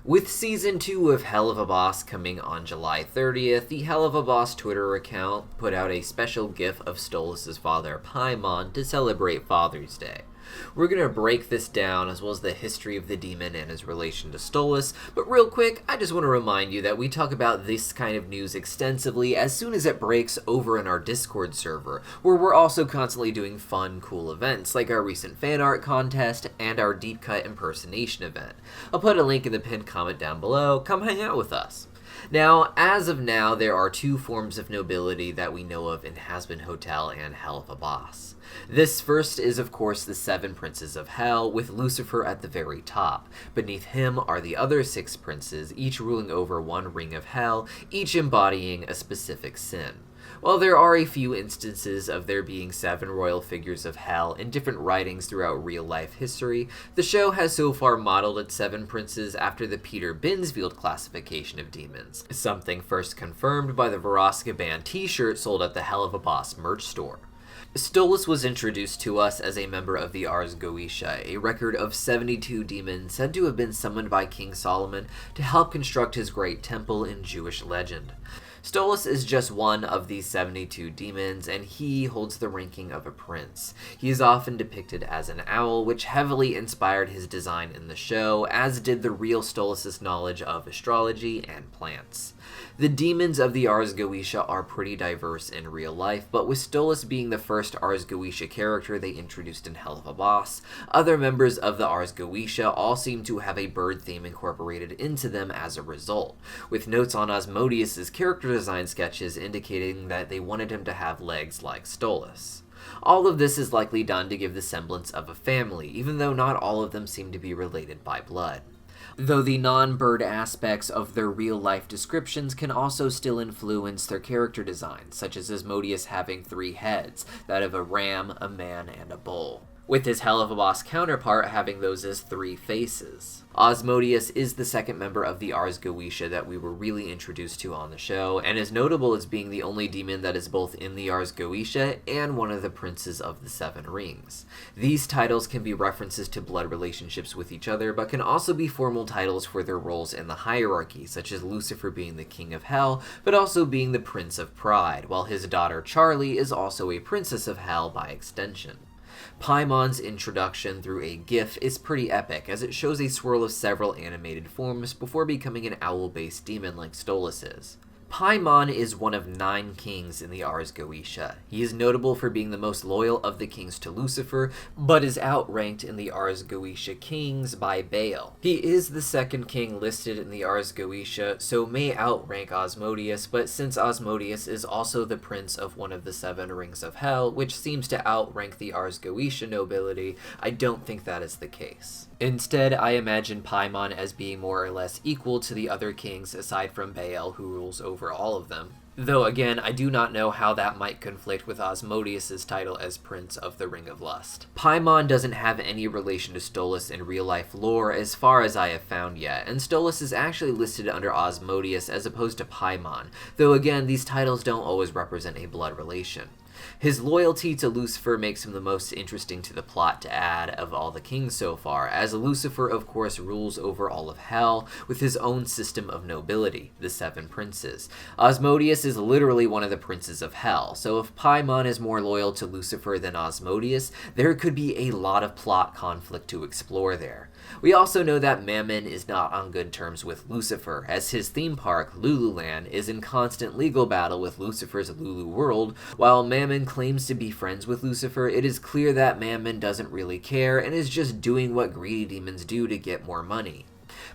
With Season 2 of Helluva coming on July 30th, the Helluva Twitter account put out a special gif of Stolas' father, Paimon, to celebrate Father's Day. We're going to break this down as well as the history of the demon and his relation to Stolas, but real quick, I just want to remind you that we talk about this kind of news extensively as soon as it breaks over in our Discord server, where we're also constantly doing fun, cool events like our recent fan art contest and our Deepcut impersonation event. I'll put a link in the pinned comment down below. Come hang out with us. Now, as of now, there are two forms of nobility that we know of in Hazbin Hotel and Helluva. This first is, of course, the 7 princes of hell, with Lucifer at the very top. Beneath him are the other 6 princes, each ruling over one ring of hell, each embodying a specific sin. While there are a few instances of there being 7 royal figures of hell in different writings throughout real-life history, the show has so far modeled its 7 princes after the Peter Binsfield classification of demons, something first confirmed by the Vraska band t-shirt sold at the Helluva merch store. Stolas was introduced to us as a member of the Ars Goetia, a record of 72 demons said to have been summoned by King Solomon to help construct his great temple in Jewish legend. Stolas is just one of these 72 demons, and he holds the ranking of a prince. He is often depicted as an owl, which heavily inspired his design in the show, as did the real Stolas' knowledge of astrology and plants. The demons of the Ars Goetia are pretty diverse in real life, but with Stolas being the first Ars Goetia character they introduced in Helluva, other members of the Ars Goetia all seem to have a bird theme incorporated into them as a result, with notes on Asmodeus' character design sketches indicating that they wanted him to have legs like Stolas. All of this is likely done to give the semblance of a family, even though not all of them seem to be related by blood. Though the non-bird aspects of their real-life descriptions can also still influence their character designs, such as Asmodeus having 3 heads, that of a ram, a man, and a bull, with his Helluva counterpart having those as 3 faces. Asmodeus is the second member of the Ars Goetia that we were really introduced to on the show, and is notable as being the only demon that is both in the Ars Goetia and one of the princes of the 7 rings. These titles can be references to blood relationships with each other, but can also be formal titles for their roles in the hierarchy, such as Lucifer being the king of hell, but also being the prince of pride, while his daughter Charlie is also a princess of hell by extension. Paimon's introduction through a GIF is pretty epic, as it shows a swirl of several animated forms before becoming an owl-based demon like Stolas is. Paimon is one of 9 kings in the Ars Goetia. He is notable for being the most loyal of the kings to Lucifer, but is outranked in the Ars Goetia kings by Baal. He is the 2nd king listed in the Ars Goetia, so may outrank Asmodeus, but since Asmodeus is also the prince of one of the 7 rings of hell, which seems to outrank the Ars Goetia nobility, I don't think that is the case. Instead, I imagine Paimon as being more or less equal to the other kings aside from Baal, who rules over all of them. Though again, I do not know how that might conflict with Asmodeus' title as Prince of the Ring of Lust. Paimon doesn't have any relation to Stolas in real-life lore as far as I have found yet, and Stolas is actually listed under Asmodeus as opposed to Paimon, though again, these titles don't always represent a blood relation. His loyalty to Lucifer makes him the most interesting to the plot to add of all the kings so far, as Lucifer of course rules over all of hell with his own system of nobility, the 7 princes. Asmodeus is literally one of the princes of hell, so if Paimon is more loyal to Lucifer than Asmodeus, there could be a lot of plot conflict to explore there. We also know that Mammon is not on good terms with Lucifer, as his theme park, Lululand, is in constant legal battle with Lucifer's Lulu World. While Mammon claims to be friends with Lucifer, it is clear that Mammon doesn't really care and is just doing what greedy demons do to get more money.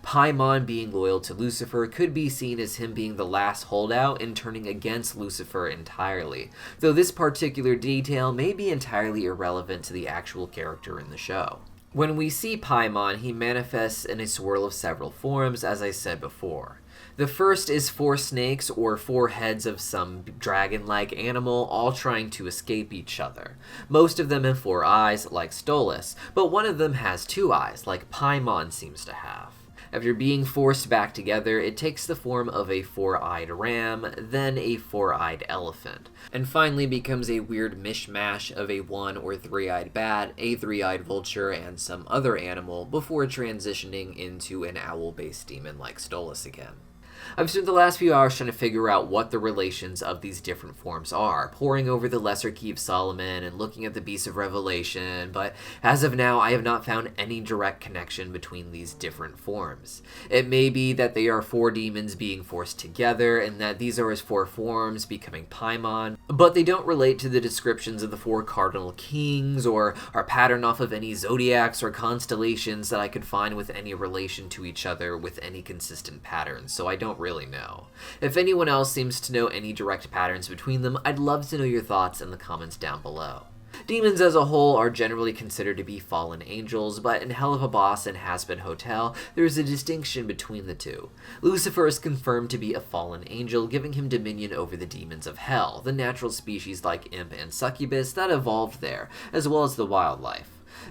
Paimon being loyal to Lucifer could be seen as him being the last holdout and turning against Lucifer entirely, though this particular detail may be entirely irrelevant to the actual character in the show. When we see Paimon, he manifests in a swirl of several forms, as I said before. The first is 4 snakes, or 4 heads of some dragon-like animal, all trying to escape each other. Most of them have 4 eyes, like Stolas, but one of them has 2 eyes, like Paimon seems to have. After being forced back together, it takes the form of a four-eyed ram, then a four-eyed elephant, and finally becomes a weird mishmash of a one- or three-eyed bat, a three-eyed vulture, and some other animal, before transitioning into an owl-based demon like Stolas again. I've spent the last few hours trying to figure out what the relations of these different forms are, poring over the Lesser Key of Solomon and looking at the Beast of Revelation, but as of now I have not found any direct connection between these different forms. It may be that they are four demons being forced together, and that these are his four forms becoming Paimon, but they don't relate to the descriptions of the four cardinal kings, or are patterned off of any zodiacs or constellations that I could find with any relation to each other with any consistent patterns, so I don't really know. If anyone else seems to know any direct patterns between them, I'd love to know your thoughts in the comments down below. Demons as a whole are generally considered to be fallen angels, but in Helluva Boss and Hazbin Hotel, there is a distinction between the two. Lucifer is confirmed to be a fallen angel, giving him dominion over the demons of hell, the natural species like imp and succubus that evolved there, as well as the wildlife.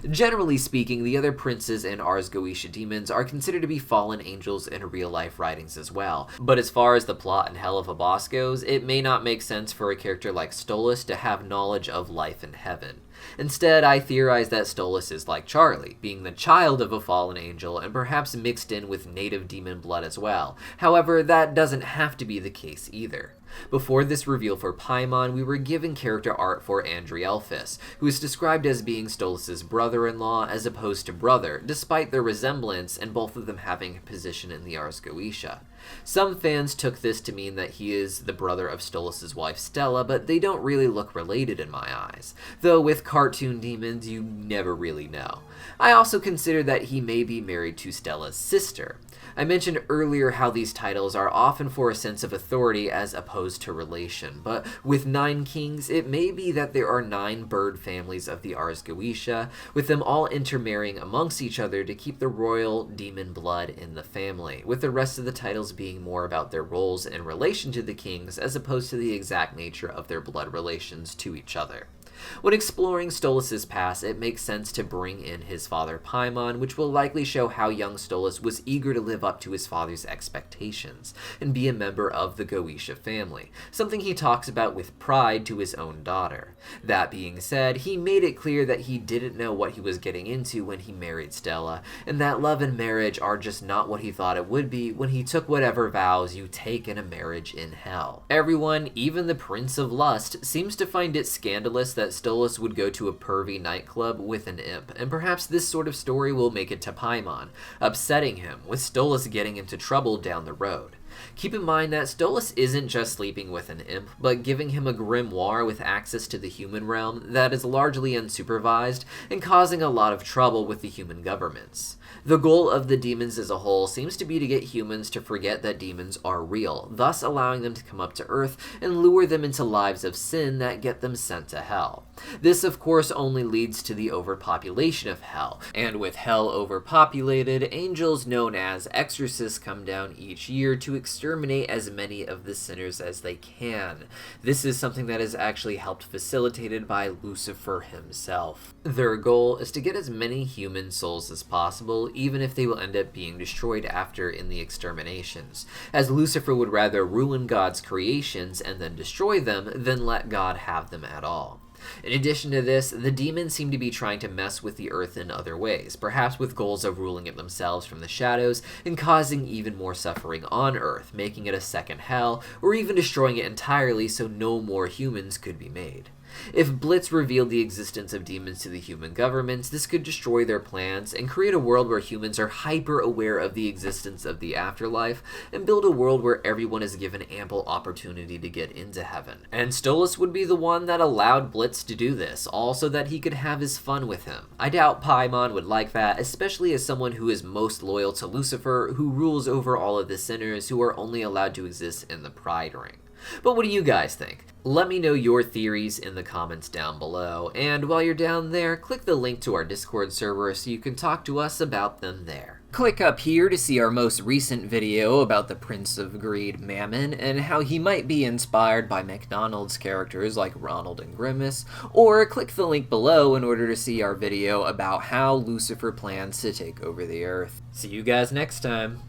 Generally speaking, the other princes and Ars Goetia demons are considered to be fallen angels in real-life writings as well, but as far as the plot in Helluva Boss goes, it may not make sense for a character like Stolas to have knowledge of life in heaven. Instead, I theorize that Stolas is like Charlie, being the child of a fallen angel and perhaps mixed in with native demon blood as well. However, that doesn't have to be the case either. Before this reveal for Paimon, we were given character art for Andrielphus, who is described as being Stolas' brother-in-law as opposed to brother, despite their resemblance and both of them having a position in the Ars Goetia. Some fans took this to mean that he is the brother of Stolas' wife Stella, but they don't really look related in my eyes, though with cartoon demons you never really know. I also consider that he may be married to Stella's sister. I mentioned earlier how these titles are often for a sense of authority as opposed to relation, but with 9 kings, it may be that there are 9 bird families of the Ars Goetia, with them all intermarrying amongst each other to keep the royal demon blood in the family, with the rest of the titles being more about their roles in relation to the kings as opposed to the exact nature of their blood relations to each other. When exploring Stolas' past, it makes sense to bring in his father Paimon, which will likely show how young Stolas was eager to live up to his father's expectations and be a member of the Goetia family, something he talks about with pride to his own daughter. That being said, he made it clear that he didn't know what he was getting into when he married Stella, and that love and marriage are just not what he thought it would be when he took whatever vows you take in a marriage in hell. Everyone, even the Prince of Lust, seems to find it scandalous that Stolas would go to a pervy nightclub with an imp, and perhaps this sort of story will make it to Paimon, upsetting him, with Stolas getting into trouble down the road. Keep in mind that Stolas isn't just sleeping with an imp, but giving him a grimoire with access to the human realm that is largely unsupervised and causing a lot of trouble with the human governments. The goal of the demons as a whole seems to be to get humans to forget that demons are real, thus allowing them to come up to Earth and lure them into lives of sin that get them sent to hell. This of course only leads to the overpopulation of hell, and with hell overpopulated, angels known as exorcists come down each year to exterminate as many of the sinners as they can. This is something that is actually helped facilitated by Lucifer himself. Their goal is to get as many human souls as possible, even if they will end up being destroyed after in the exterminations, as Lucifer would rather ruin God's creations and then destroy them than let God have them at all. In addition to this, the demons seem to be trying to mess with the earth in other ways, perhaps with goals of ruling it themselves from the shadows and causing even more suffering on Earth, making it a second hell, or even destroying it entirely so no more humans could be made. If Blitz revealed the existence of demons to the human governments, this could destroy their plans and create a world where humans are hyper-aware of the existence of the afterlife and build a world where everyone is given ample opportunity to get into heaven. And Stolas would be the one that allowed Blitz to do this, all so that he could have his fun with him. I doubt Paimon would like that, especially as someone who is most loyal to Lucifer, who rules over all of the sinners who are only allowed to exist in the Pride Ring. But what do you guys think? Let me know your theories in the comments down below, and while you're down there, click the link to our Discord server so you can talk to us about them there. Click up here to see our most recent video about the Prince of Greed, Mammon, and how he might be inspired by McDonald's characters like Ronald and Grimace, or click the link below in order to see our video about how Lucifer plans to take over the Earth. See you guys next time!